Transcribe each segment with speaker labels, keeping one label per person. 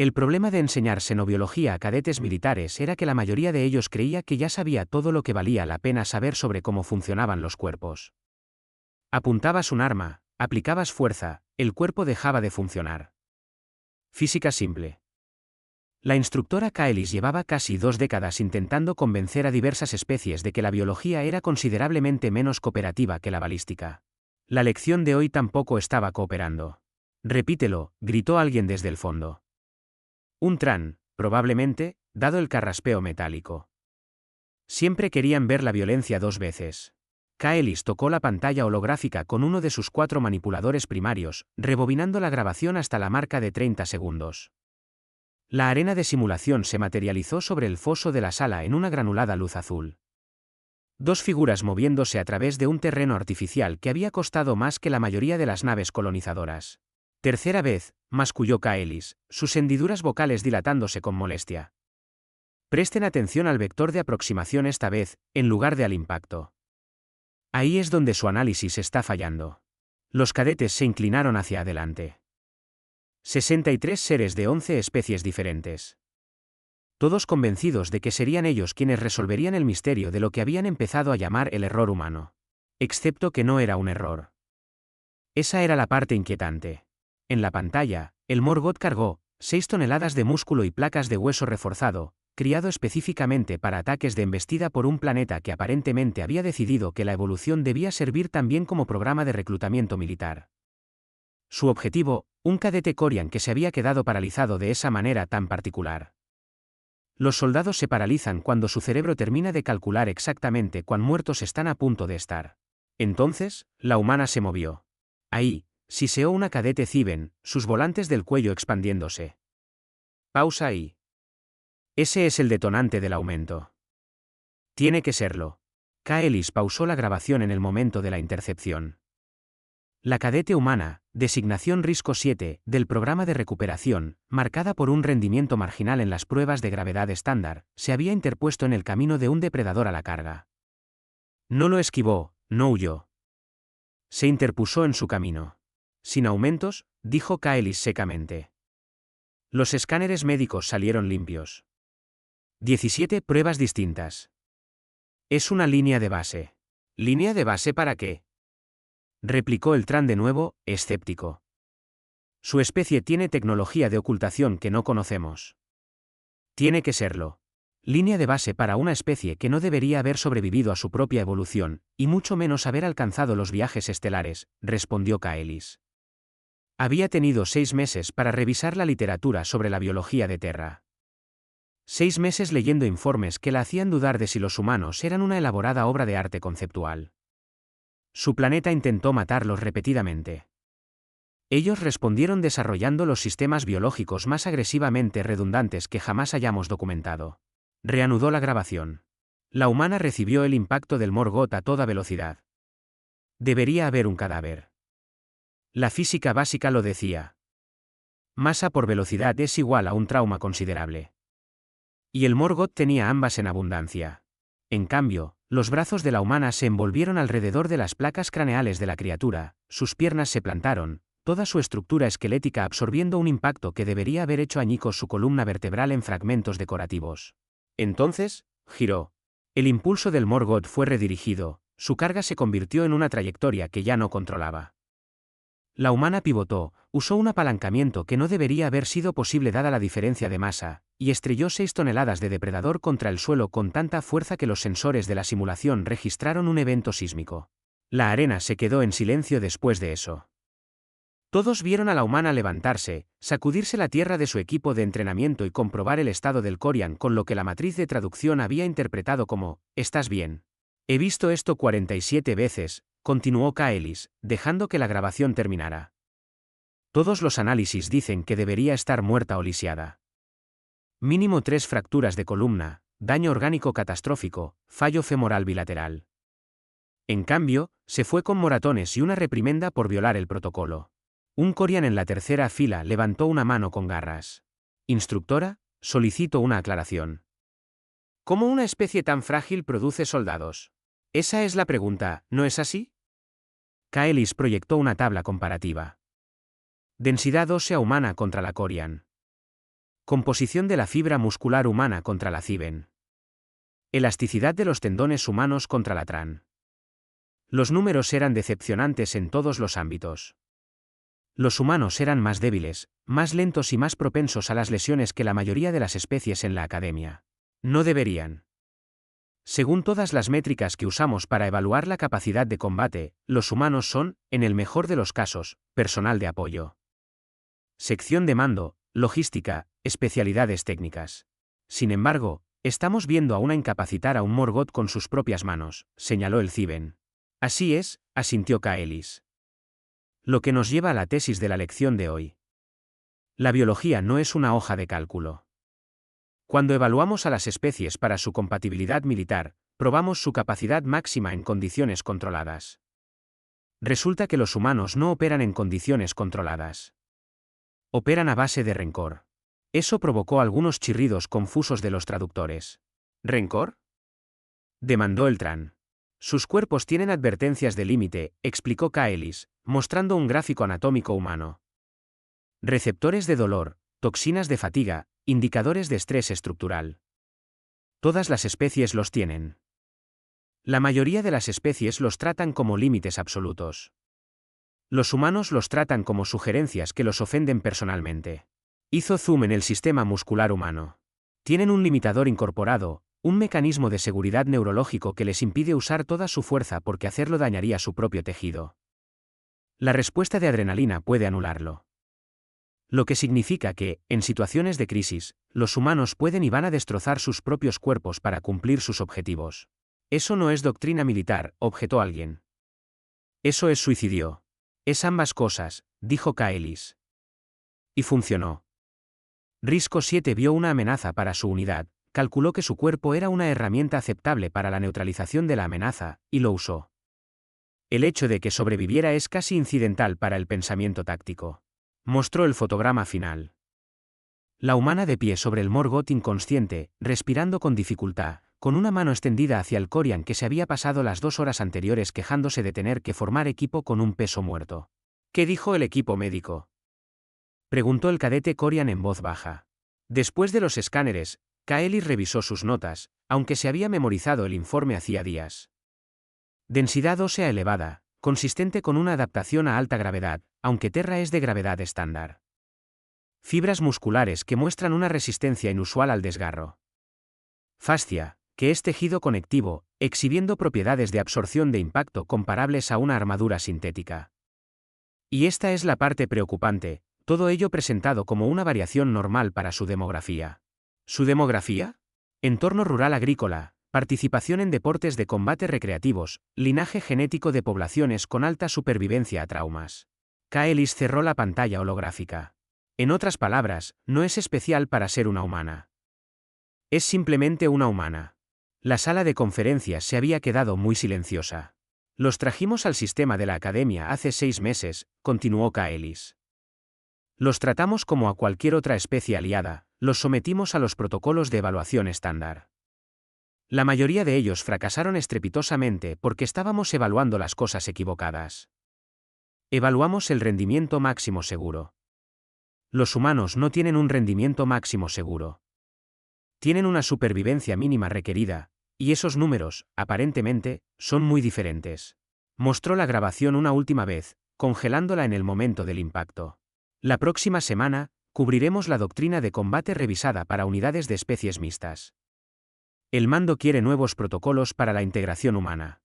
Speaker 1: El problema de enseñar xenobiología a cadetes militares era que la mayoría de ellos creía que ya sabía todo lo que valía la pena saber sobre cómo funcionaban los cuerpos. Apuntabas un arma, aplicabas fuerza, el cuerpo dejaba de funcionar. Física simple. La instructora Kaelis llevaba casi 2 décadas intentando convencer a diversas especies de que la biología era considerablemente menos cooperativa que la balística. La lección de hoy tampoco estaba cooperando. Repítelo, gritó alguien desde el fondo. Un tran, probablemente, dado el carraspeo metálico. Siempre querían ver la violencia 2 veces. Kaelis tocó la pantalla holográfica con uno de sus 4 manipuladores primarios, rebobinando la grabación hasta la marca de 30 segundos. La arena de simulación se materializó sobre el foso de la sala en una granulada luz azul. 2 figuras moviéndose a través de un terreno artificial que había costado más que la mayoría de las naves colonizadoras. Tercera vez, masculló Kaelis, sus hendiduras vocales dilatándose con molestia. Presten atención al vector de aproximación esta vez, en lugar de al impacto. Ahí es donde su análisis está fallando. Los cadetes se inclinaron hacia adelante. 63 seres de 11 especies diferentes. Todos convencidos de que serían ellos quienes resolverían el misterio de lo que habían empezado a llamar el error humano. Excepto que no era un error. Esa era la parte inquietante. En la pantalla, el Morgoth cargó 6 toneladas de músculo y placas de hueso reforzado, criado específicamente para ataques de embestida por un planeta que aparentemente había decidido que la evolución debía servir también como programa de reclutamiento militar. Su objetivo, un cadete Corian que se había quedado paralizado de esa manera tan particular. Los soldados se paralizan cuando su cerebro termina de calcular exactamente cuán muertos están a punto de estar. Entonces, la humana se movió. Ahí, siseó una cadete Ciben, sus volantes del cuello expandiéndose. Pausa ahí. Ese es el detonante del aumento. Tiene que serlo. Kaelis pausó la grabación en el momento de la intercepción. La cadete humana, designación Risco 7, del programa de recuperación, marcada por un rendimiento marginal en las pruebas de gravedad estándar, se había interpuesto en el camino de un depredador a la carga. No lo esquivó, no huyó. Se interpuso en su camino. Sin aumentos, dijo Kaelis secamente. Los escáneres médicos salieron limpios. 17 pruebas distintas. Es una línea de base. ¿Línea de base para qué? Replicó el Tran de nuevo, escéptico. Su especie tiene tecnología de ocultación que no conocemos. Tiene que serlo. Línea de base para una especie que no debería haber sobrevivido a su propia evolución, y mucho menos haber alcanzado los viajes estelares, respondió Kaelis. Había tenido 6 meses para revisar la literatura sobre la biología de Terra. 6 meses leyendo informes que la hacían dudar de si los humanos eran una elaborada obra de arte conceptual. Su planeta intentó matarlos repetidamente. Ellos respondieron desarrollando los sistemas biológicos más agresivamente redundantes que jamás hayamos documentado. Reanudó la grabación. La humana recibió el impacto del Morgoth a toda velocidad. Debería haber un cadáver. La física básica lo decía. Masa por velocidad es igual a un trauma considerable. Y el Morgoth tenía ambas en abundancia. En cambio, los brazos de la humana se envolvieron alrededor de las placas craneales de la criatura, sus piernas se plantaron, toda su estructura esquelética absorbiendo un impacto que debería haber hecho añicos su columna vertebral en fragmentos decorativos. Entonces, giró. El impulso del Morgoth fue redirigido, su carga se convirtió en una trayectoria que ya no controlaba. La humana pivotó, usó un apalancamiento que no debería haber sido posible dada la diferencia de masa, y estrelló 6 toneladas de depredador contra el suelo con tanta fuerza que los sensores de la simulación registraron un evento sísmico. La arena se quedó en silencio después de eso. Todos vieron a la humana levantarse, sacudirse la tierra de su equipo de entrenamiento y comprobar el estado del Corian con lo que la matriz de traducción había interpretado como, «¿Estás bien? He visto esto 47 veces», continuó Kaelis, dejando que la grabación terminara. Todos los análisis dicen que debería estar muerta o lisiada. Mínimo 3 fracturas de columna, daño orgánico catastrófico, fallo femoral bilateral. En cambio, se fue con moratones y una reprimenda por violar el protocolo. Un Corian en la tercera fila levantó una mano con garras. «Instructora, solicito una aclaración. ¿Cómo una especie tan frágil produce soldados? Esa es la pregunta, ¿no es así?» Kaelis proyectó una tabla comparativa. Densidad ósea humana contra la Corian. Composición de la fibra muscular humana contra la CIBEN. Elasticidad de los tendones humanos contra la TRAN. Los números eran decepcionantes en todos los ámbitos. Los humanos eran más débiles, más lentos y más propensos a las lesiones que la mayoría de las especies en la academia. No deberían. Según todas las métricas que usamos para evaluar la capacidad de combate, los humanos son, en el mejor de los casos, personal de apoyo. Sección de mando, logística, especialidades técnicas. Sin embargo, estamos viendo a una incapacitar a un Morgoth con sus propias manos, señaló el CIBEN. Así es, asintió Kaelis. Lo que nos lleva a la tesis de la lección de hoy. La biología no es una hoja de cálculo. Cuando evaluamos a las especies para su compatibilidad militar, probamos su capacidad máxima en condiciones controladas. Resulta que los humanos no operan en condiciones controladas. Operan a base de rencor. Eso provocó algunos chirridos confusos de los traductores. ¿Rencor?, demandó el Tran. Sus cuerpos tienen advertencias de límite, explicó Kaelis, mostrando un gráfico anatómico humano. Receptores de dolor, toxinas de fatiga, indicadores de estrés estructural. Todas las especies los tienen. La mayoría de las especies los tratan como límites absolutos. Los humanos los tratan como sugerencias que los ofenden personalmente. Hizo zoom en el sistema muscular humano. Tienen un limitador incorporado, un mecanismo de seguridad neurológico que les impide usar toda su fuerza porque hacerlo dañaría su propio tejido. La respuesta de adrenalina puede anularlo. Lo que significa que, en situaciones de crisis, los humanos pueden y van a destrozar sus propios cuerpos para cumplir sus objetivos. Eso no es doctrina militar, objetó alguien. Eso es suicidio. Es ambas cosas, dijo Kaelis. Y funcionó. Risco 7 vio una amenaza para su unidad, calculó que su cuerpo era una herramienta aceptable para la neutralización de la amenaza, y lo usó. El hecho de que sobreviviera es casi incidental para el pensamiento táctico. Mostró el fotograma final. La humana de pie sobre el Morgoth inconsciente, respirando con dificultad, con una mano extendida hacia el Corian que se había pasado las 2 horas anteriores quejándose de tener que formar equipo con un peso muerto. ¿Qué dijo el equipo médico?, preguntó el cadete Corian en voz baja. Después de los escáneres, Kaelis revisó sus notas, aunque se había memorizado el informe hacía días. Densidad ósea elevada, consistente con una adaptación a alta gravedad, aunque Terra es de gravedad estándar. Fibras musculares que muestran una resistencia inusual al desgarro. Fascia, que es tejido conectivo, exhibiendo propiedades de absorción de impacto comparables a una armadura sintética. Y esta es la parte preocupante, todo ello presentado como una variación normal para su demografía. ¿Su demografía? Entorno rural agrícola, participación en deportes de combate recreativos, linaje genético de poblaciones con alta supervivencia a traumas. Kaelis cerró la pantalla holográfica. En otras palabras, no es especial para ser una humana. Es simplemente una humana. La sala de conferencias se había quedado muy silenciosa. Los trajimos al sistema de la academia hace 6 meses, continuó Kaelis. Los tratamos como a cualquier otra especie aliada, los sometimos a los protocolos de evaluación estándar. La mayoría de ellos fracasaron estrepitosamente porque estábamos evaluando las cosas equivocadas. Evaluamos el rendimiento máximo seguro. Los humanos no tienen un rendimiento máximo seguro. Tienen una supervivencia mínima requerida, y esos números, aparentemente, son muy diferentes. Mostró la grabación una última vez, congelándola en el momento del impacto. La próxima semana, cubriremos la doctrina de combate revisada para unidades de especies mixtas. El mando quiere nuevos protocolos para la integración humana.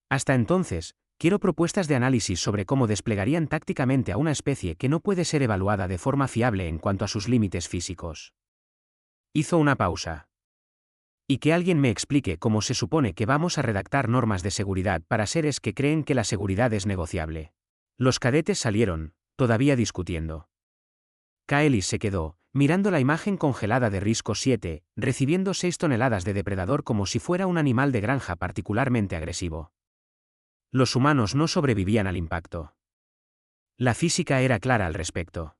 Speaker 1: Hasta entonces, quiero propuestas de análisis sobre cómo desplegarían tácticamente a una especie que no puede ser evaluada de forma fiable en cuanto a sus límites físicos. Hizo una pausa. Y que alguien me explique cómo se supone que vamos a redactar normas de seguridad para seres que creen que la seguridad es negociable. Los cadetes salieron, todavía discutiendo. Kaelis se quedó, mirando la imagen congelada de Risco 7, recibiendo 6 toneladas de depredador como si fuera un animal de granja particularmente agresivo. Los humanos no sobrevivían al impacto. La física era clara al respecto.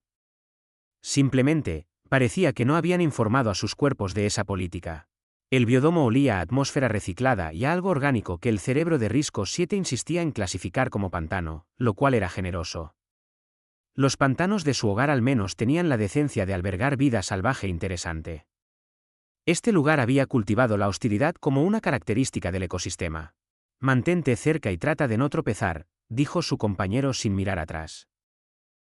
Speaker 1: Simplemente, parecía que no habían informado a sus cuerpos de esa política. El biodomo olía a atmósfera reciclada y a algo orgánico que el cerebro de Risco 7 insistía en clasificar como pantano, lo cual era generoso. Los pantanos de su hogar al menos tenían la decencia de albergar vida salvaje interesante. Este lugar había cultivado la hostilidad como una característica del ecosistema. Mantente cerca y trata de no tropezar, dijo su compañero sin mirar atrás.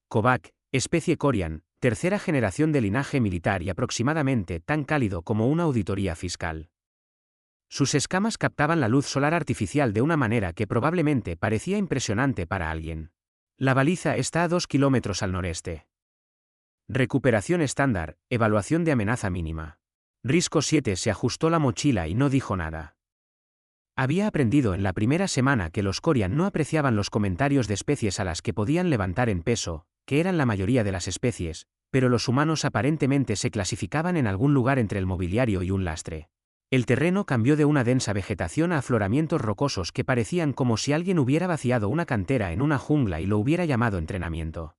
Speaker 1: Kobak, especie Corian, tercera generación de linaje militar y aproximadamente tan cálido como una auditoría fiscal. Sus escamas captaban la luz solar artificial de una manera que probablemente parecía impresionante para alguien. La baliza está a 2 kilómetros al noreste. Recuperación estándar, evaluación de amenaza mínima. Risco 7 se ajustó la mochila y no dijo nada. Había aprendido en la primera semana que los Corian no apreciaban los comentarios de especies a las que podían levantar en peso, que eran la mayoría de las especies, pero los humanos aparentemente se clasificaban en algún lugar entre el mobiliario y un lastre. El terreno cambió de una densa vegetación a afloramientos rocosos que parecían como si alguien hubiera vaciado una cantera en una jungla y lo hubiera llamado entrenamiento.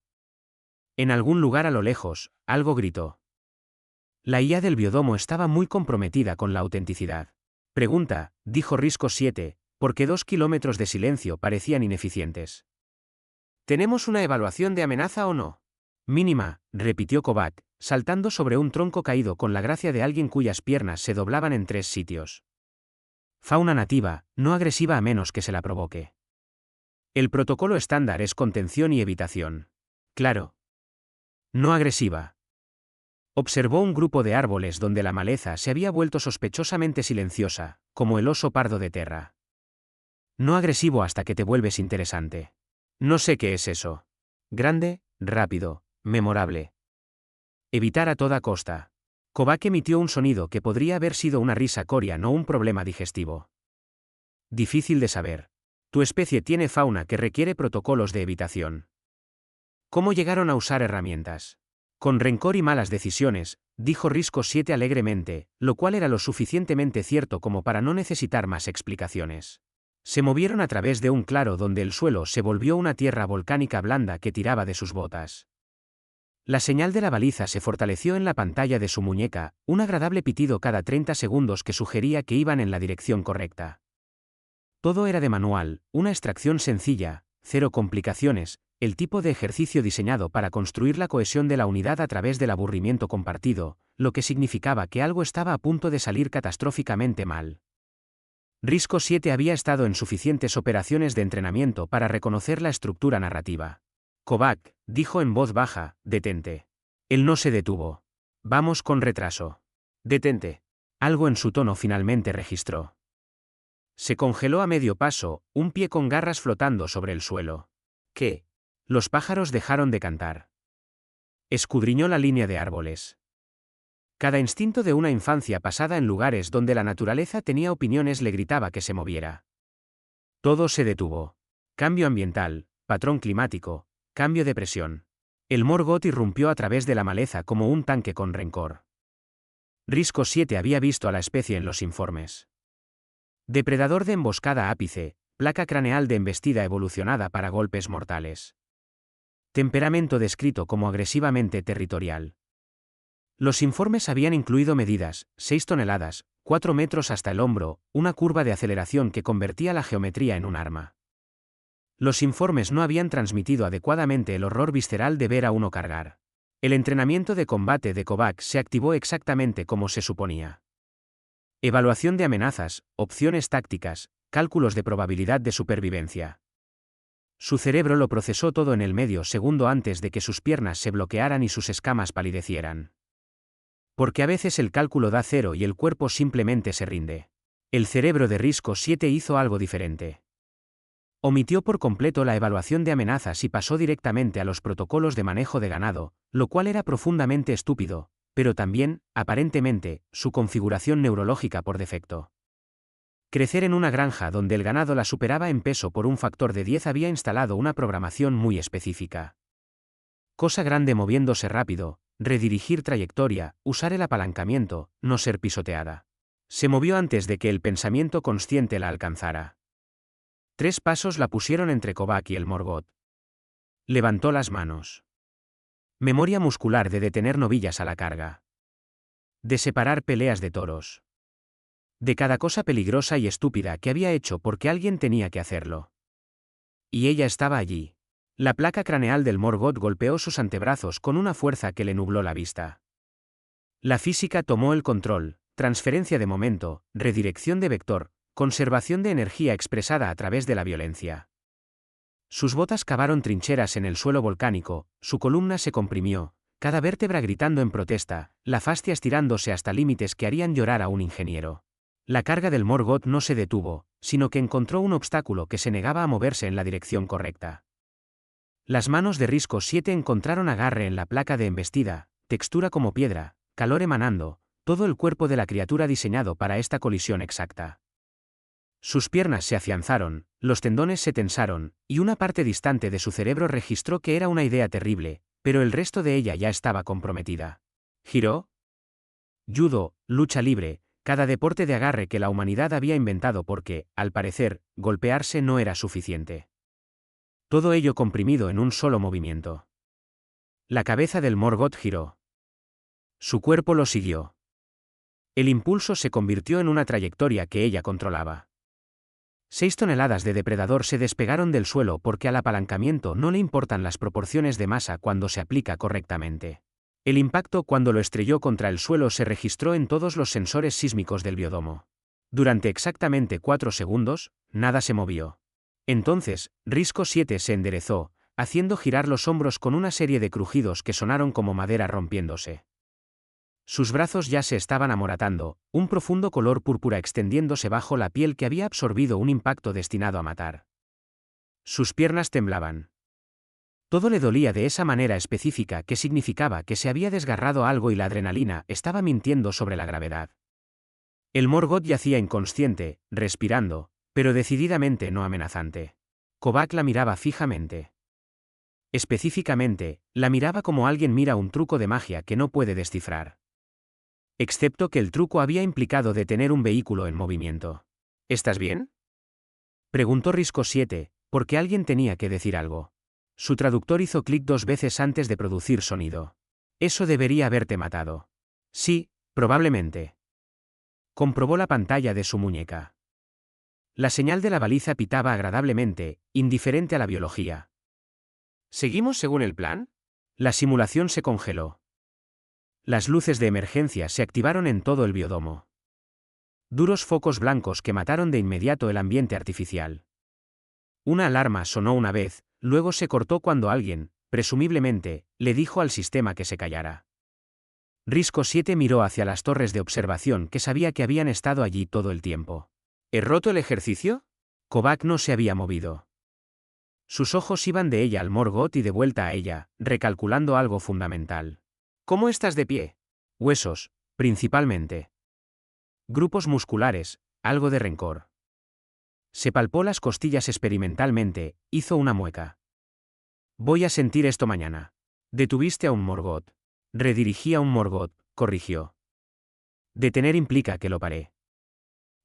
Speaker 1: En algún lugar a lo lejos, algo gritó. La IA del biodomo estaba muy comprometida con la autenticidad. Pregunta, dijo Risco 7, porque 2 kilómetros de silencio parecían ineficientes. ¿Tenemos una evaluación de amenaza o no? Mínima, repitió Kobak, saltando sobre un tronco caído con la gracia de alguien cuyas piernas se doblaban en 3 sitios. Fauna nativa, no agresiva a menos que se la provoque. El protocolo estándar es contención y evitación. Claro. No agresiva. Observó un grupo de árboles donde la maleza se había vuelto sospechosamente silenciosa, como el oso pardo de Terra. No agresivo hasta que te vuelves interesante. No sé qué es eso. Grande, rápido, memorable. Evitar a toda costa. Kobak emitió un sonido que podría haber sido una risa Corian o un problema digestivo. Difícil de saber. Tu especie tiene fauna que requiere protocolos de evitación. ¿Cómo llegaron a usar herramientas? Con rencor y malas decisiones, dijo Risco 7 alegremente, lo cual era lo suficientemente cierto como para no necesitar más explicaciones. Se movieron a través de un claro donde el suelo se volvió una tierra volcánica blanda que tiraba de sus botas. La señal de la baliza se fortaleció en la pantalla de su muñeca, un agradable pitido cada 30 segundos que sugería que iban en la dirección correcta. Todo era de manual, una extracción sencilla, cero complicaciones, el tipo de ejercicio diseñado para construir la cohesión de la unidad a través del aburrimiento compartido, lo que significaba que algo estaba a punto de salir catastróficamente mal. Risco 7 había estado en suficientes operaciones de entrenamiento para reconocer la estructura narrativa. Kobak, dijo en voz baja, detente. Él no se detuvo. Vamos con retraso. Detente. Algo en su tono finalmente registró. Se congeló a medio paso, un pie con garras flotando sobre el suelo. ¿Qué? Los pájaros dejaron de cantar. Escudriñó la línea de árboles. Cada instinto de una infancia pasada en lugares donde la naturaleza tenía opiniones le gritaba que se moviera. Todo se detuvo. Cambio ambiental, patrón climático, cambio de presión. El Morgoth irrumpió a través de la maleza como un tanque con rencor. Risco 7 había visto a la especie en los informes. Depredador de emboscada ápice, placa craneal de embestida evolucionada para golpes mortales. Temperamento descrito como agresivamente territorial. Los informes habían incluido medidas, 6 toneladas, 4 metros hasta el hombro, una curva de aceleración que convertía la geometría en un arma. Los informes no habían transmitido adecuadamente el horror visceral de ver a uno cargar. El entrenamiento de combate de Kobak se activó exactamente como se suponía. Evaluación de amenazas, opciones tácticas, cálculos de probabilidad de supervivencia. Su cerebro lo procesó todo en el medio segundo antes de que sus piernas se bloquearan y sus escamas palidecieran. Porque a veces el cálculo da cero y el cuerpo simplemente se rinde. El cerebro de Risco 7 hizo algo diferente. Omitió por completo la evaluación de amenazas y pasó directamente a los protocolos de manejo de ganado, lo cual era profundamente estúpido, pero también, aparentemente, su configuración neurológica por defecto. Crecer en una granja donde el ganado la superaba en peso por un factor de 10 había instalado una programación muy específica. Cosa grande moviéndose rápido, redirigir trayectoria, usar el apalancamiento, no ser pisoteada. Se movió antes de que el pensamiento consciente la alcanzara. 3 pasos la pusieron entre Kobak y el Morgoth. Levantó las manos. Memoria muscular de detener novillas a la carga. De separar peleas de toros. De cada cosa peligrosa y estúpida que había hecho porque alguien tenía que hacerlo. Y ella estaba allí. La placa craneal del Morgoth golpeó sus antebrazos con una fuerza que le nubló la vista. La física tomó el control: transferencia de momento, redirección de vector, conservación de energía expresada a través de la violencia. Sus botas cavaron trincheras en el suelo volcánico, su columna se comprimió, cada vértebra gritando en protesta, la fascia estirándose hasta límites que harían llorar a un ingeniero. La carga del Morgoth no se detuvo, sino que encontró un obstáculo que se negaba a moverse en la dirección correcta. Las manos de Risco 7 encontraron agarre en la placa de embestida, textura como piedra, calor emanando, todo el cuerpo de la criatura diseñado para esta colisión exacta. Sus piernas se afianzaron, los tendones se tensaron, y una parte distante de su cerebro registró que era una idea terrible, pero el resto de ella ya estaba comprometida. ¿Giró? Judo, lucha libre, cada deporte de agarre que la humanidad había inventado porque, al parecer, golpearse no era suficiente. Todo ello comprimido en un solo movimiento. La cabeza del Morgoth giró. Su cuerpo lo siguió. El impulso se convirtió en una trayectoria que ella controlaba. 6 toneladas de depredador se despegaron del suelo porque al apalancamiento no le importan las proporciones de masa cuando se aplica correctamente. El impacto cuando lo estrelló contra el suelo se registró en todos los sensores sísmicos del biodomo. Durante exactamente 4 segundos, nada se movió. Entonces, Risco 7 se enderezó, haciendo girar los hombros con una serie de crujidos que sonaron como madera rompiéndose. Sus brazos ya se estaban amoratando, un profundo color púrpura extendiéndose bajo la piel que había absorbido un impacto destinado a matar. Sus piernas temblaban. Todo le dolía de esa manera específica que significaba que se había desgarrado algo y la adrenalina estaba mintiendo sobre la gravedad. El Morgoth yacía inconsciente, respirando, pero decididamente no amenazante. Kobak la miraba fijamente. Específicamente, la miraba como alguien mira un truco de magia que no puede descifrar. Excepto que el truco había implicado detener un vehículo en movimiento. ¿Estás bien?, preguntó Risco 7, porque alguien tenía que decir algo. Su traductor hizo clic 2 veces antes de producir sonido. Eso debería haberte matado. Sí, probablemente. Comprobó la pantalla de su muñeca. La señal de la baliza pitaba agradablemente, indiferente a la biología. ¿Seguimos según el plan? La simulación se congeló. Las luces de emergencia se activaron en todo el biodomo. Duros focos blancos que mataron de inmediato el ambiente artificial. Una alarma sonó una vez, luego se cortó cuando alguien, presumiblemente, le dijo al sistema que se callara. Risco 7 miró hacia las torres de observación que sabía que habían estado allí todo el tiempo. ¿He roto el ejercicio? Kobak no se había movido. Sus ojos iban de ella al Morgoth y de vuelta a ella, recalculando algo fundamental. ¿Cómo estás de pie? Huesos, principalmente. Grupos musculares, algo de rencor. Se palpó las costillas experimentalmente, hizo una mueca. Voy a sentir esto mañana. Detuviste a un Morgoth. Redirigí a un Morgoth, corrigió. Detener implica que lo paré.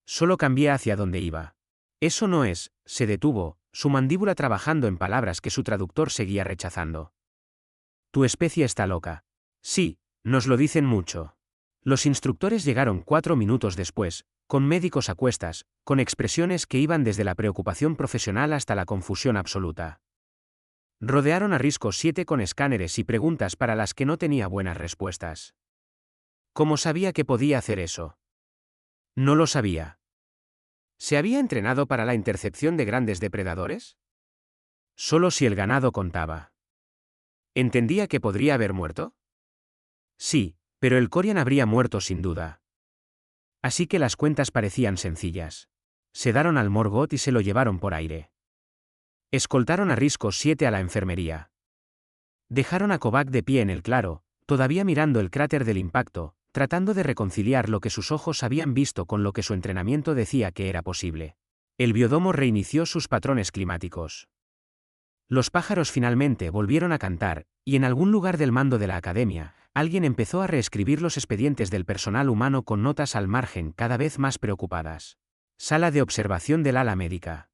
Speaker 1: Solo cambié hacia donde iba. Eso no es, se detuvo, su mandíbula trabajando en palabras que su traductor seguía rechazando. Tu especie está loca. Sí, nos lo dicen mucho. Los instructores llegaron 4 minutos después, con médicos a cuestas, con expresiones que iban desde la preocupación profesional hasta la confusión absoluta. Rodearon a Risco 7 con escáneres y preguntas para las que no tenía buenas respuestas. ¿Cómo sabía que podía hacer eso? No lo sabía. ¿Se había entrenado para la intercepción de grandes depredadores? Solo si el ganado contaba. ¿Entendía que podría haber muerto? Sí, pero el Corian habría muerto sin duda. Así que las cuentas parecían sencillas. Sedaron al Morgoth y se lo llevaron por aire. Escoltaron a Risco 7 a la enfermería. Dejaron a Kobak de pie en el claro, todavía mirando el cráter del impacto, tratando de reconciliar lo que sus ojos habían visto con lo que su entrenamiento decía que era posible. El biodomo reinició sus patrones climáticos. Los pájaros finalmente volvieron a cantar, y en algún lugar del mando de la academia, alguien empezó a reescribir los expedientes del personal humano con notas al margen cada vez más preocupadas. Sala de observación del ala médica.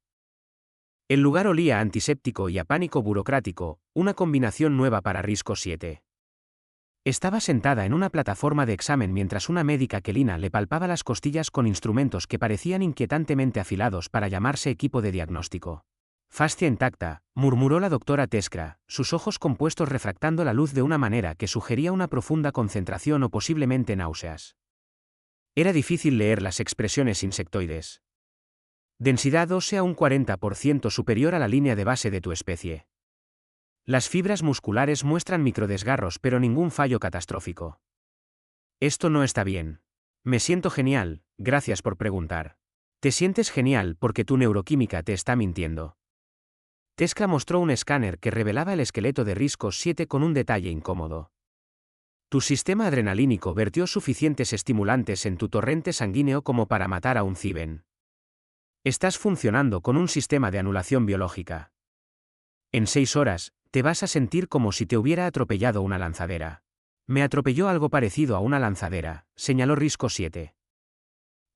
Speaker 1: El lugar olía a antiséptico y a pánico burocrático, una combinación nueva para Risco 7. Estaba sentada en una plataforma de examen mientras una médica quelina le palpaba las costillas con instrumentos que parecían inquietantemente afilados para llamarse equipo de diagnóstico. Fascia intacta, murmuró la doctora Teskra, sus ojos compuestos refractando la luz de una manera que sugería una profunda concentración o posiblemente náuseas. Era difícil leer las expresiones insectoides. Densidad ósea un 40% superior a la línea de base de tu especie. Las fibras musculares muestran microdesgarros pero ningún fallo catastrófico. Esto no está bien. Me siento genial, gracias por preguntar. Te sientes genial porque tu neuroquímica te está mintiendo. Teskra mostró un escáner que revelaba el esqueleto de Risco 7 con un detalle incómodo. Tu sistema adrenalínico vertió suficientes estimulantes en tu torrente sanguíneo como para matar a un ciben. Estás funcionando con un sistema de anulación biológica. En 6 horas, te vas a sentir como si te hubiera atropellado una lanzadera. Me atropelló algo parecido a una lanzadera, señaló Risco 7.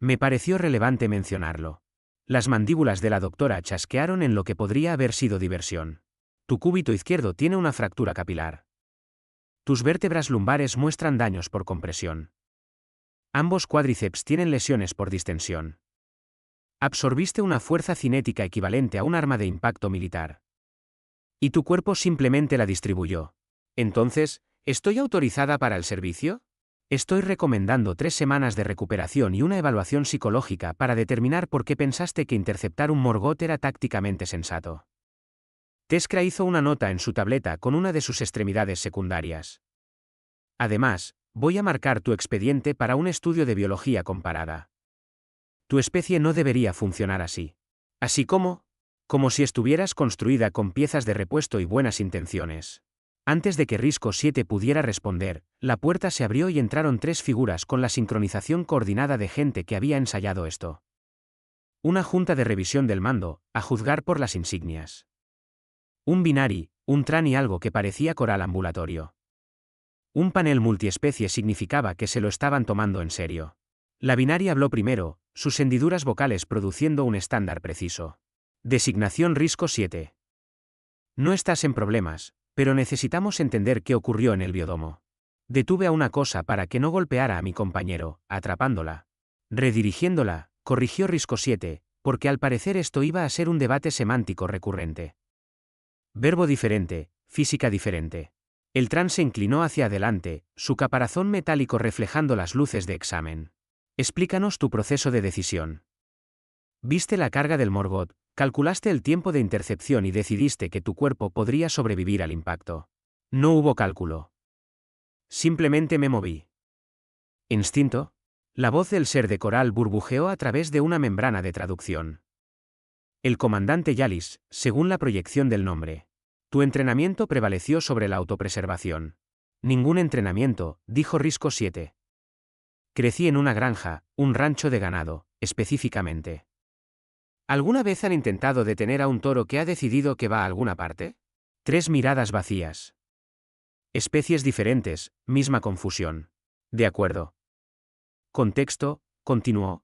Speaker 1: Me pareció relevante mencionarlo. Las mandíbulas de la doctora chasquearon en lo que podría haber sido diversión. Tu cúbito izquierdo tiene una fractura capilar. Tus vértebras lumbares muestran daños por compresión. Ambos cuádriceps tienen lesiones por distensión. Absorbiste una fuerza cinética equivalente a un arma de impacto militar. Y tu cuerpo simplemente la distribuyó. Entonces, ¿estoy autorizada para el servicio? Estoy recomendando 3 semanas de recuperación y una evaluación psicológica para determinar por qué pensaste que interceptar un Morgoth era tácticamente sensato. Teskra hizo una nota en su tableta con una de sus extremidades secundarias. Además, voy a marcar tu expediente para un estudio de biología comparada. Tu especie no debería funcionar así. Así como si estuvieras construida con piezas de repuesto y buenas intenciones. Antes de que Risco 7 pudiera responder, la puerta se abrió y entraron 3 figuras con la sincronización coordinada de gente que había ensayado esto. Una junta de revisión del mando, a juzgar por las insignias. Un binari, un tran y algo que parecía coral ambulatorio. Un panel multiespecie significaba que se lo estaban tomando en serio. La binari habló primero, sus hendiduras vocales produciendo un estándar preciso. Designación Risco 7. No estás en problemas, pero necesitamos entender qué ocurrió en el biodomo. Detuve a una cosa para que no golpeara a mi compañero, atrapándola. Redirigiéndola, corrigió Risco 7, porque al parecer esto iba a ser un debate semántico recurrente. Verbo diferente, física diferente. El tran se inclinó hacia adelante, su caparazón metálico reflejando las luces de examen. Explícanos tu proceso de decisión. Viste la carga del Morgoth, calculaste el tiempo de intercepción y decidiste que tu cuerpo podría sobrevivir al impacto. No hubo cálculo. Simplemente me moví. ¿Instinto? La voz del ser de coral burbujeó a través de una membrana de traducción. El comandante Yalis, según la proyección del nombre. Tu entrenamiento prevaleció sobre la autopreservación. Ningún entrenamiento, dijo Risco 7. Crecí en una granja, un rancho de ganado, específicamente. ¿Alguna vez han intentado detener a un toro que ha decidido que va a alguna parte? 3 miradas vacías. Especies diferentes, misma confusión. De acuerdo. Contexto, continuó.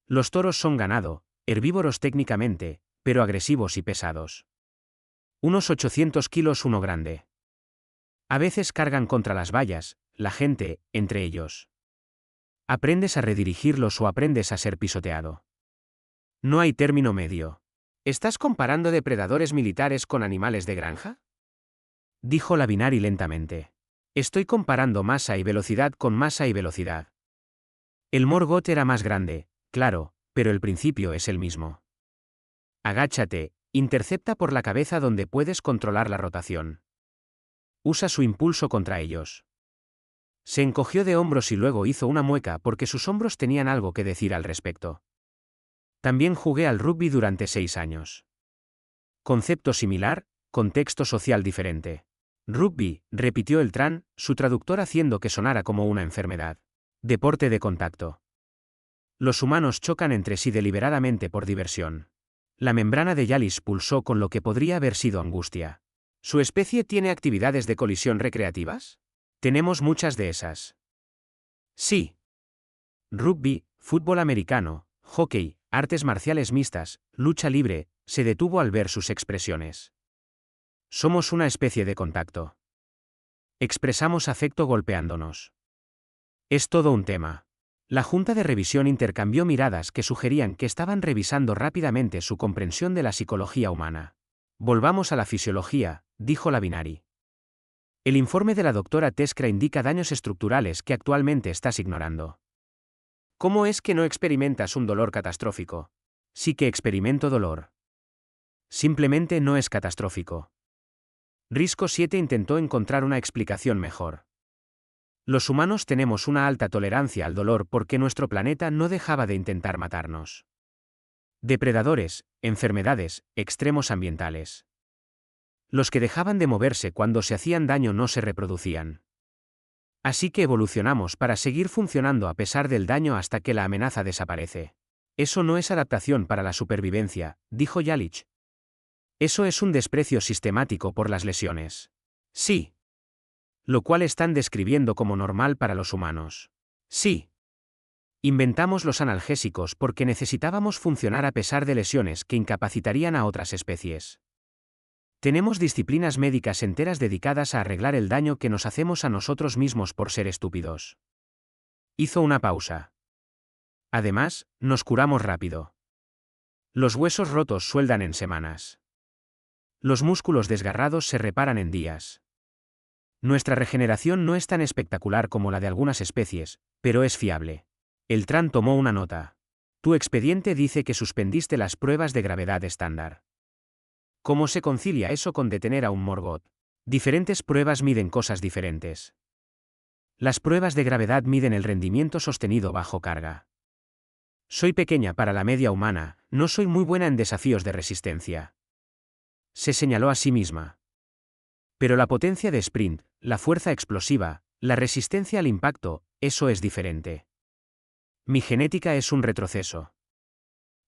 Speaker 1: Los toros son ganado, herbívoros técnicamente, pero agresivos y pesados. Unos 800 kilos uno grande. A veces cargan contra las vallas, la gente, entre ellos. ¿Aprendes a redirigirlos o aprendes a ser pisoteado? No hay término medio. ¿Estás comparando depredadores militares con animales de granja? Dijo la binari lentamente. Estoy comparando masa y velocidad con masa y velocidad. El Morgoth era más grande, claro, pero el principio es el mismo. Agáchate, intercepta por la cabeza donde puedes controlar la rotación. Usa su impulso contra ellos. Se encogió de hombros y luego hizo una mueca porque sus hombros tenían algo que decir al respecto. También jugué al rugby durante 6 años. Concepto similar, contexto social diferente. Rugby, repitió el tran, su traductor haciendo que sonara como una enfermedad. Deporte de contacto. Los humanos chocan entre sí deliberadamente por diversión. La membrana de Yalis pulsó con lo que podría haber sido angustia. ¿Su especie tiene actividades de colisión recreativas? Tenemos muchas de esas. Sí. Rugby, fútbol americano, hockey, artes marciales mixtas, lucha libre, se detuvo al ver sus expresiones. Somos una especie de contacto. Expresamos afecto golpeándonos. Es todo un tema. La junta de revisión intercambió miradas que sugerían que estaban revisando rápidamente su comprensión de la psicología humana. Volvamos a la fisiología, dijo la Binari. El informe de la doctora Teskra indica daños estructurales que actualmente estás ignorando. ¿Cómo es que no experimentas un dolor catastrófico? Sí que experimento dolor. Simplemente no es catastrófico. Risco 7 intentó encontrar una explicación mejor. Los humanos tenemos una alta tolerancia al dolor porque nuestro planeta no dejaba de intentar matarnos. Depredadores, enfermedades, extremos ambientales. Los que dejaban de moverse cuando se hacían daño no se reproducían. Así que evolucionamos para seguir funcionando a pesar del daño hasta que la amenaza desaparece. Eso no es adaptación para la supervivencia, dijo Yalich. Eso es un desprecio sistemático por las lesiones. Sí. Lo cual están describiendo como normal para los humanos. Sí. Inventamos los analgésicos porque necesitábamos funcionar a pesar de lesiones que incapacitarían a otras especies. Tenemos disciplinas médicas enteras dedicadas a arreglar el daño que nos hacemos a nosotros mismos por ser estúpidos. Hizo una pausa. Además, nos curamos rápido. Los huesos rotos sueldan en semanas. Los músculos desgarrados se reparan en días. Nuestra regeneración no es tan espectacular como la de algunas especies, pero es fiable. El Tran tomó una nota. Tu expediente dice que suspendiste las pruebas de gravedad estándar. ¿Cómo se concilia eso con detener a un Morgoth? Diferentes pruebas miden cosas diferentes. Las pruebas de gravedad miden el rendimiento sostenido bajo carga. Soy pequeña para la media humana, no soy muy buena en desafíos de resistencia. Se señaló a sí misma. Pero la potencia de sprint, la fuerza explosiva, la resistencia al impacto, eso es diferente. Mi genética es un retroceso.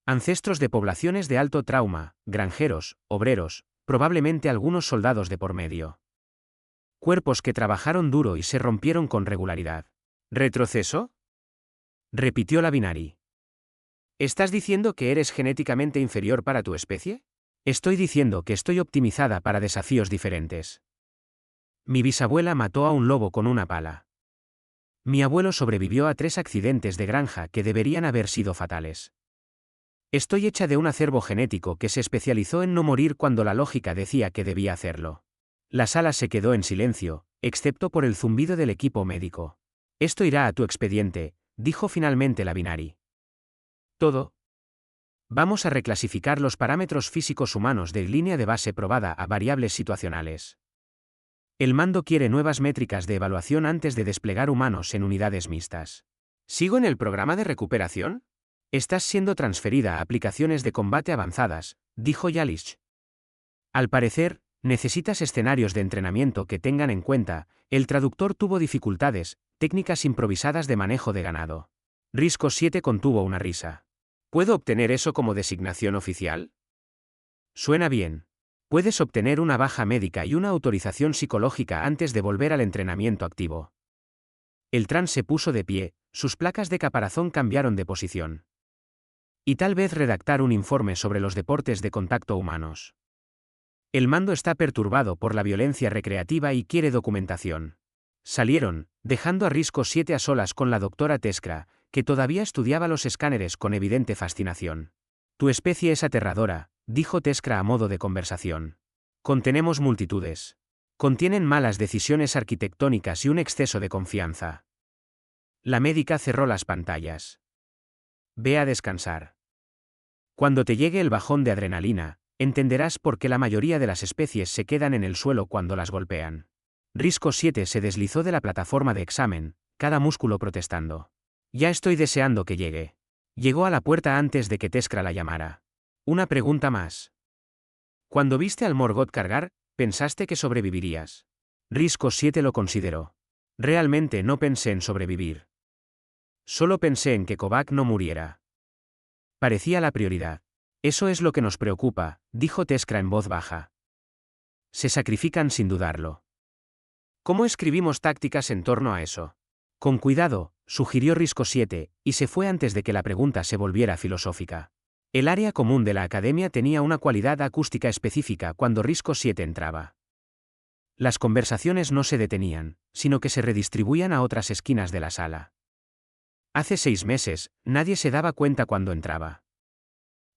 Speaker 1: Ancestros de poblaciones de alto trauma, granjeros, obreros, probablemente algunos soldados de por medio. Cuerpos que trabajaron duro y se rompieron con regularidad. ¿Retroceso? Repitió la Binari. ¿Estás diciendo que eres genéticamente inferior para tu especie? Estoy diciendo que estoy optimizada para desafíos diferentes. Mi bisabuela mató a un lobo con una pala. Mi abuelo sobrevivió a 3 accidentes de granja que deberían haber sido fatales. Estoy hecha de un acervo genético que se especializó en no morir cuando la lógica decía que debía hacerlo. La sala se quedó en silencio, excepto por el zumbido del equipo médico. Esto irá a tu expediente, dijo finalmente la Binari. Todo. Vamos a reclasificar los parámetros físicos humanos de línea de base probada a variables situacionales. El mando quiere nuevas métricas de evaluación antes de desplegar humanos en unidades mixtas. ¿Sigo en el programa de recuperación? Estás siendo transferida a aplicaciones de combate avanzadas, dijo Yalich. Al parecer, necesitas escenarios de entrenamiento que tengan en cuenta, el traductor tuvo dificultades, técnicas improvisadas de manejo de ganado. Risco 7 contuvo una risa. ¿Puedo obtener eso como designación oficial? Suena bien. Puedes obtener una baja médica y una autorización psicológica antes de volver al entrenamiento activo. El Tran se puso de pie, sus placas de caparazón cambiaron de posición. Y tal vez redactar un informe sobre los deportes de contacto humanos. El mando está perturbado por la violencia recreativa y quiere documentación. Salieron, dejando a Risco 7 a solas con la doctora Teskra, que todavía estudiaba los escáneres con evidente fascinación. Tu especie es aterradora, dijo Teskra a modo de conversación. Contenemos multitudes. Contienen malas decisiones arquitectónicas y un exceso de confianza. La médica cerró las pantallas. Ve a descansar. Cuando te llegue el bajón de adrenalina, entenderás por qué la mayoría de las especies se quedan en el suelo cuando las golpean. Risco 7 se deslizó de la plataforma de examen, cada músculo protestando. Ya estoy deseando que llegue. Llegó a la puerta antes de que Teskra la llamara. Una pregunta más. Cuando viste al Morgoth cargar, ¿pensaste que sobrevivirías? Risco 7 lo consideró. Realmente no pensé en sobrevivir. Solo pensé en que Kovac no muriera. Parecía la prioridad. Eso es lo que nos preocupa, dijo Teskra en voz baja. Se sacrifican sin dudarlo. ¿Cómo escribimos tácticas en torno a eso? Con cuidado, sugirió Risco 7, y se fue antes de que la pregunta se volviera filosófica. El área común de la academia tenía una cualidad acústica específica cuando Risco 7 entraba. Las conversaciones no se detenían, sino que se redistribuían a otras esquinas de la sala. Hace 6 meses, nadie se daba cuenta cuando entraba.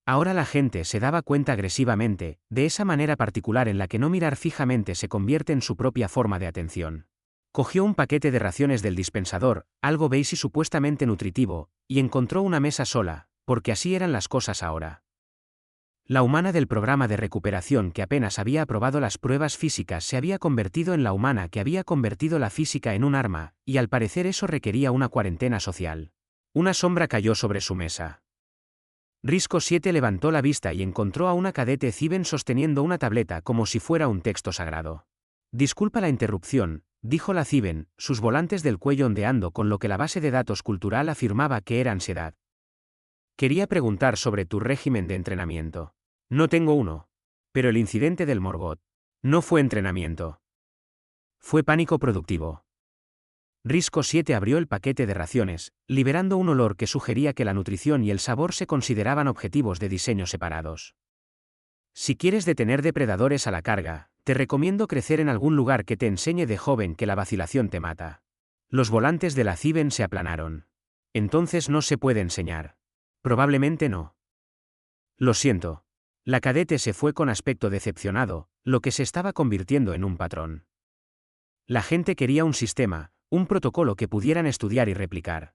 Speaker 1: Ahora la gente se daba cuenta agresivamente, de esa manera particular en la que no mirar fijamente se convierte en su propia forma de atención. Cogió un paquete de raciones del dispensador, algo beige y supuestamente nutritivo, y encontró una mesa sola, porque así eran las cosas ahora. La humana del programa de recuperación que apenas había aprobado las pruebas físicas se había convertido en la humana que había convertido la física en un arma, y al parecer eso requería una cuarentena social. Una sombra cayó sobre su mesa. Risco 7 levantó la vista y encontró a una cadete Ciben sosteniendo una tableta como si fuera un texto sagrado. Disculpa la interrupción, dijo la Ciben, sus volantes del cuello ondeando con lo que la base de datos cultural afirmaba que era ansiedad. Quería preguntar sobre tu régimen de entrenamiento. No tengo uno. Pero el incidente del Morgoth no fue entrenamiento. Fue pánico productivo. Risco 7 abrió el paquete de raciones, liberando un olor que sugería que la nutrición y el sabor se consideraban objetivos de diseño separados. Si quieres detener depredadores a la carga, te recomiendo crecer en algún lugar que te enseñe de joven que la vacilación te mata. Los volantes de la Ciben se aplanaron. Entonces no se puede enseñar. Probablemente no. Lo siento. La cadete se fue con aspecto decepcionado, lo que se estaba convirtiendo en un patrón. La gente quería un sistema, un protocolo que pudieran estudiar y replicar.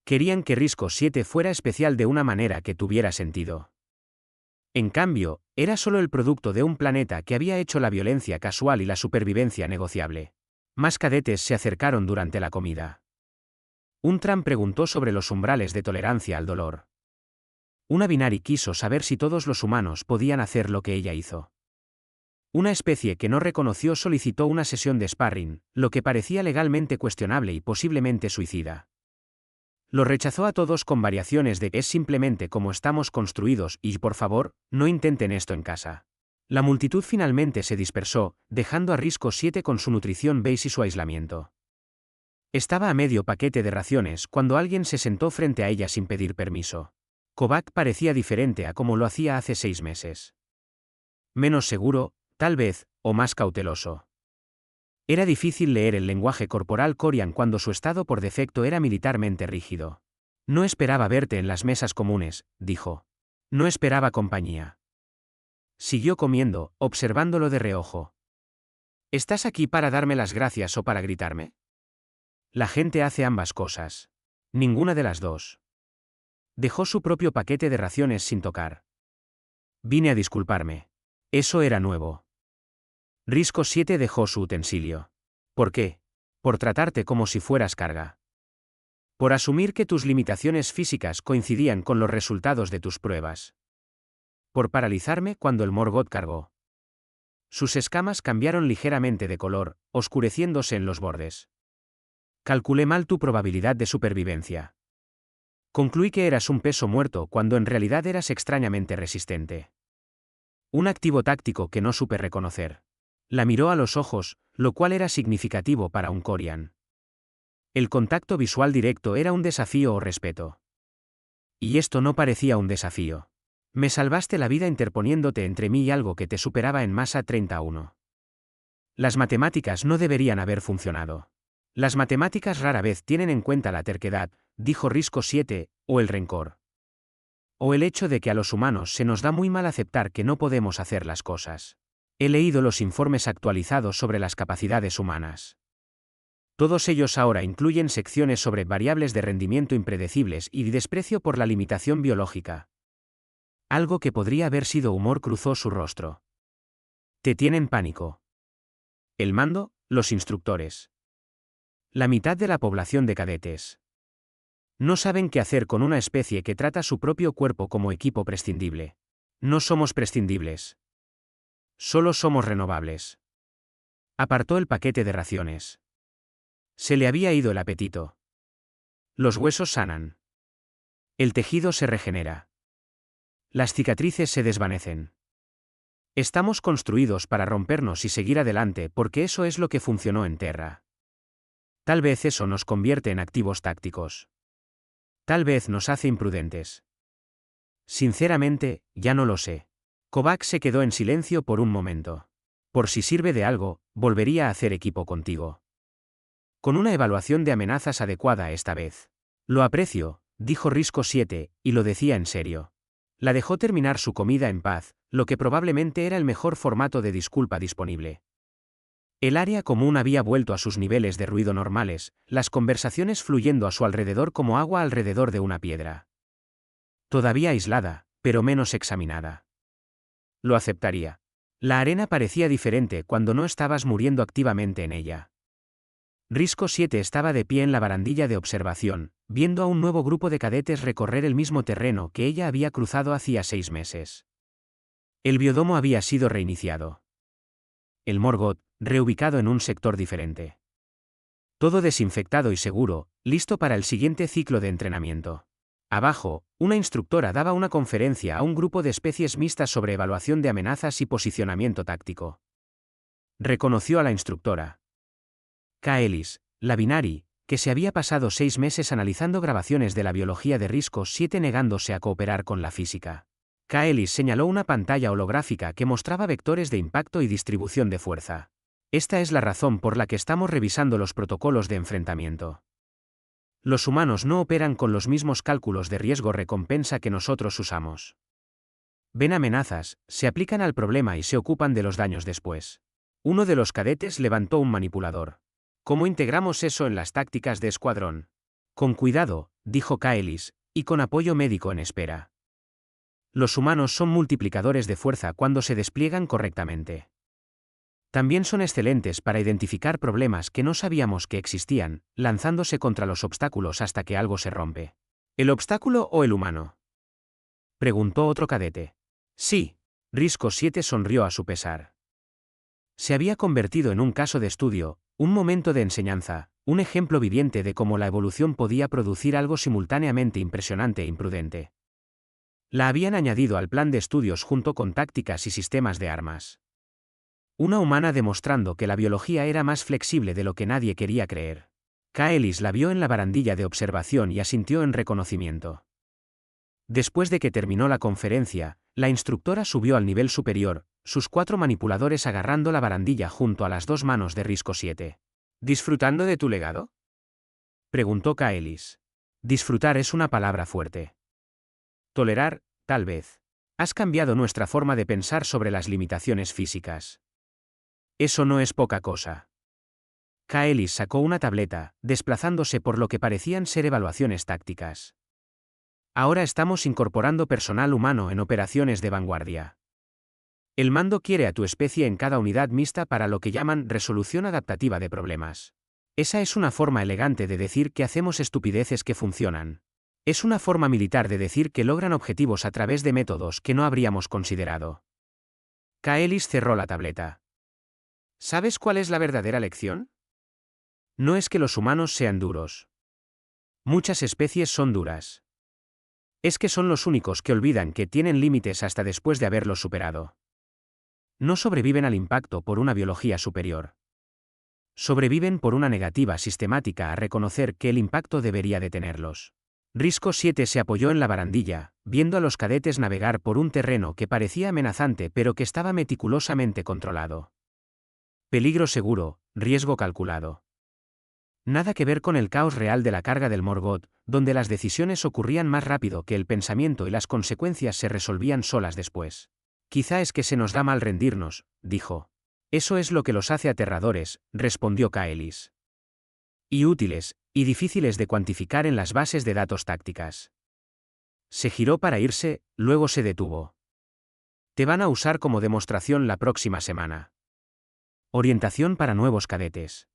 Speaker 1: Querían que Risco 7 fuera especial de una manera que tuviera sentido. En cambio, era solo el producto de un planeta que había hecho la violencia casual y la supervivencia negociable. Más cadetes se acercaron durante la comida. Untran preguntó sobre los umbrales de tolerancia al dolor. Una Binari quiso saber si todos los humanos podían hacer lo que ella hizo. Una especie que no reconoció solicitó una sesión de sparring, lo que parecía legalmente cuestionable y posiblemente suicida. Lo rechazó a todos con variaciones de es simplemente como estamos construidos y por favor, no intenten esto en casa. La multitud finalmente se dispersó, dejando a Risco 7 con su nutrición beige y su aislamiento. Estaba a medio paquete de raciones cuando alguien se sentó frente a ella sin pedir permiso. Kovac parecía diferente a como lo hacía hace 6 meses. Menos seguro, tal vez, o más cauteloso. Era difícil leer el lenguaje corporal Corian cuando su estado por defecto era militarmente rígido. No esperaba verte en las mesas comunes, dijo. No esperaba compañía. Siguió comiendo, observándolo de reojo. ¿Estás aquí para darme las gracias o para gritarme? La gente hace ambas cosas. Ninguna de las dos. Dejó su propio paquete de raciones sin tocar. Vine a disculparme. Eso era nuevo. Risco 7 dejó su utensilio. ¿Por qué? Por tratarte como si fueras carga. Por asumir que tus limitaciones físicas coincidían con los resultados de tus pruebas. Por paralizarme cuando el Morgoth cargó. Sus escamas cambiaron ligeramente de color, oscureciéndose en los bordes. Calculé mal tu probabilidad de supervivencia. Concluí que eras un peso muerto cuando en realidad eras extrañamente resistente. Un activo táctico que no supe reconocer. La miró a los ojos, lo cual era significativo para un Corian. El contacto visual directo era un desafío o respeto. Y esto no parecía un desafío. Me salvaste la vida interponiéndote entre mí y algo que te superaba en masa 31. Las matemáticas no deberían haber funcionado. Las matemáticas rara vez tienen en cuenta la terquedad, dijo Risco 7, o el rencor. O el hecho de que a los humanos se nos da muy mal aceptar que no podemos hacer las cosas. He leído los informes actualizados sobre las capacidades humanas. Todos ellos ahora incluyen secciones sobre variables de rendimiento impredecibles y desprecio por la limitación biológica. Algo que podría haber sido humor cruzó su rostro. Te tienen pánico. El mando, los instructores. La mitad de la población de cadetes. No saben qué hacer con una especie que trata su propio cuerpo como equipo prescindible. No somos prescindibles. Solo somos renovables. Apartó el paquete de raciones. Se le había ido el apetito. Los huesos sanan. El tejido se regenera. Las cicatrices se desvanecen. Estamos construidos para rompernos y seguir adelante porque eso es lo que funcionó en Terra. Tal vez eso nos convierte en activos tácticos. Tal vez nos hace imprudentes. Sinceramente, ya no lo sé. Kovac se quedó en silencio por un momento. Por si sirve de algo, volvería a hacer equipo contigo. Con una evaluación de amenazas adecuada esta vez. Lo aprecio, dijo Risco 7, y lo decía en serio. La dejó terminar su comida en paz, lo que probablemente era el mejor formato de disculpa disponible. El área común había vuelto a sus niveles de ruido normales, las conversaciones fluyendo a su alrededor como agua alrededor de una piedra. Todavía aislada, pero menos examinada. Lo aceptaría. La arena parecía diferente cuando no estabas muriendo activamente en ella. Risco 7 estaba de pie en la barandilla de observación, viendo a un nuevo grupo de cadetes recorrer el mismo terreno que ella había cruzado hacía 6 meses. El biodomo había sido reiniciado. El Morgoth, reubicado en un sector diferente. Todo desinfectado y seguro, listo para el siguiente ciclo de entrenamiento. Abajo, una instructora daba una conferencia a un grupo de especies mixtas sobre evaluación de amenazas y posicionamiento táctico. Reconoció a la instructora. Kaelis, la Binari, que se había pasado 6 meses analizando grabaciones de la biología de Risco 7 negándose a cooperar con la física. Kaelis señaló una pantalla holográfica que mostraba vectores de impacto y distribución de fuerza. Esta es la razón por la que estamos revisando los protocolos de enfrentamiento. Los humanos no operan con los mismos cálculos de riesgo-recompensa que nosotros usamos. Ven amenazas, se aplican al problema y se ocupan de los daños después. Uno de los cadetes levantó un manipulador. ¿Cómo integramos eso en las tácticas de escuadrón? Con cuidado, dijo Kaelis, y con apoyo médico en espera. Los humanos son multiplicadores de fuerza cuando se despliegan correctamente. También son excelentes para identificar problemas que no sabíamos que existían, lanzándose contra los obstáculos hasta que algo se rompe. ¿El obstáculo o el humano?, preguntó otro cadete. Sí, Risco 7 sonrió a su pesar. Se había convertido en un caso de estudio, un momento de enseñanza, un ejemplo viviente de cómo la evolución podía producir algo simultáneamente impresionante e imprudente. La habían añadido al plan de estudios junto con tácticas y sistemas de armas. Una humana demostrando que la biología era más flexible de lo que nadie quería creer. Kaelis la vio en la barandilla de observación y asintió en reconocimiento. Después de que terminó la conferencia, la instructora subió al nivel superior, sus 4 manipuladores agarrando la barandilla junto a las 2 manos de Risco 7. ¿Disfrutando de tu legado?, preguntó Kaelis. Disfrutar es una palabra fuerte. Tolerar, tal vez. Has cambiado nuestra forma de pensar sobre las limitaciones físicas. Eso no es poca cosa. Kaelis sacó una tableta, desplazándose por lo que parecían ser evaluaciones tácticas. Ahora estamos incorporando personal humano en operaciones de vanguardia. El mando quiere a tu especie en cada unidad mixta para lo que llaman resolución adaptativa de problemas. Esa es una forma elegante de decir que hacemos estupideces que funcionan. Es una forma militar de decir que logran objetivos a través de métodos que no habríamos considerado. Kaelis cerró la tableta. ¿Sabes cuál es la verdadera lección? No es que los humanos sean duros. Muchas especies son duras. Es que son los únicos que olvidan que tienen límites hasta después de haberlos superado. No sobreviven al impacto por una biología superior. Sobreviven por una negativa sistemática a reconocer que el impacto debería detenerlos. Risco 7 se apoyó en la barandilla, viendo a los cadetes navegar por un terreno que parecía amenazante pero que estaba meticulosamente controlado. Peligro seguro, riesgo calculado. Nada que ver con el caos real de la carga del Morgoth, donde las decisiones ocurrían más rápido que el pensamiento y las consecuencias se resolvían solas después. Quizá es que se nos da mal rendirnos, dijo. Eso es lo que los hace aterradores, respondió Kaelis. Y útiles, y difíciles de cuantificar en las bases de datos tácticas. Se giró para irse, luego se detuvo. Te van a usar como demostración la próxima semana. Orientación para nuevos cadetes.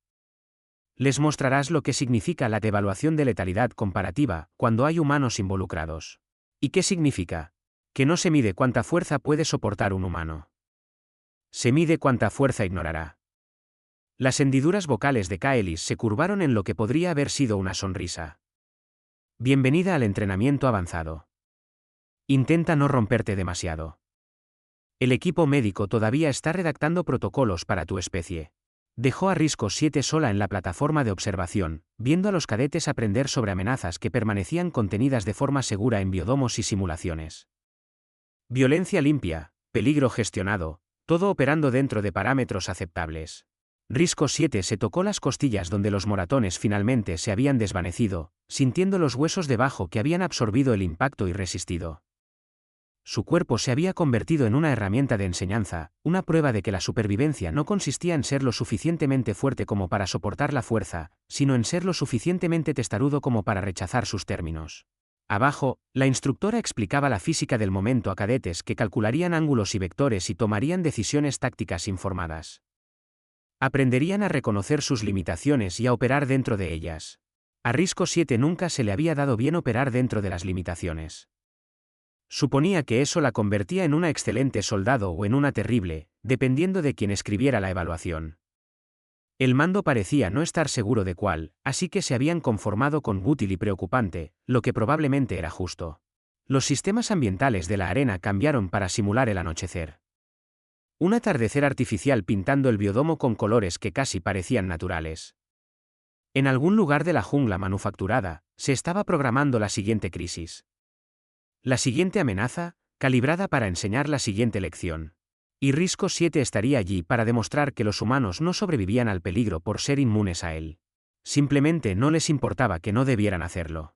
Speaker 1: Les mostrarás lo que significa la devaluación de letalidad comparativa cuando hay humanos involucrados. ¿Y qué significa? Que no se mide cuánta fuerza puede soportar un humano. Se mide cuánta fuerza ignorará. Las hendiduras vocales de Kaelis se curvaron en lo que podría haber sido una sonrisa. Bienvenida al entrenamiento avanzado. Intenta no romperte demasiado. El equipo médico todavía está redactando protocolos para tu especie. Dejó a Risco 7 sola en la plataforma de observación, viendo a los cadetes aprender sobre amenazas que permanecían contenidas de forma segura en biodomos y simulaciones. Violencia limpia, peligro gestionado, todo operando dentro de parámetros aceptables. Risco 7 se tocó las costillas donde los moratones finalmente se habían desvanecido, sintiendo los huesos debajo que habían absorbido el impacto y resistido. Su cuerpo se había convertido en una herramienta de enseñanza, una prueba de que la supervivencia no consistía en ser lo suficientemente fuerte como para soportar la fuerza, sino en ser lo suficientemente testarudo como para rechazar sus términos. Abajo, la instructora explicaba la física del momento a cadetes que calcularían ángulos y vectores y tomarían decisiones tácticas informadas. Aprenderían a reconocer sus limitaciones y a operar dentro de ellas. A Risco 7 nunca se le había dado bien operar dentro de las limitaciones. Suponía que eso la convertía en una excelente soldado o en una terrible, dependiendo de quien escribiera la evaluación. El mando parecía no estar seguro de cuál, así que se habían conformado con útil y preocupante, lo que probablemente era justo. Los sistemas ambientales de la arena cambiaron para simular el anochecer. Un atardecer artificial pintando el biodomo con colores que casi parecían naturales. En algún lugar de la jungla manufacturada, se estaba programando la siguiente crisis. La siguiente amenaza, calibrada para enseñar la siguiente lección. Y Risco 7 estaría allí para demostrar que los humanos no sobrevivían al peligro por ser inmunes a él. Simplemente no les importaba que no debieran hacerlo.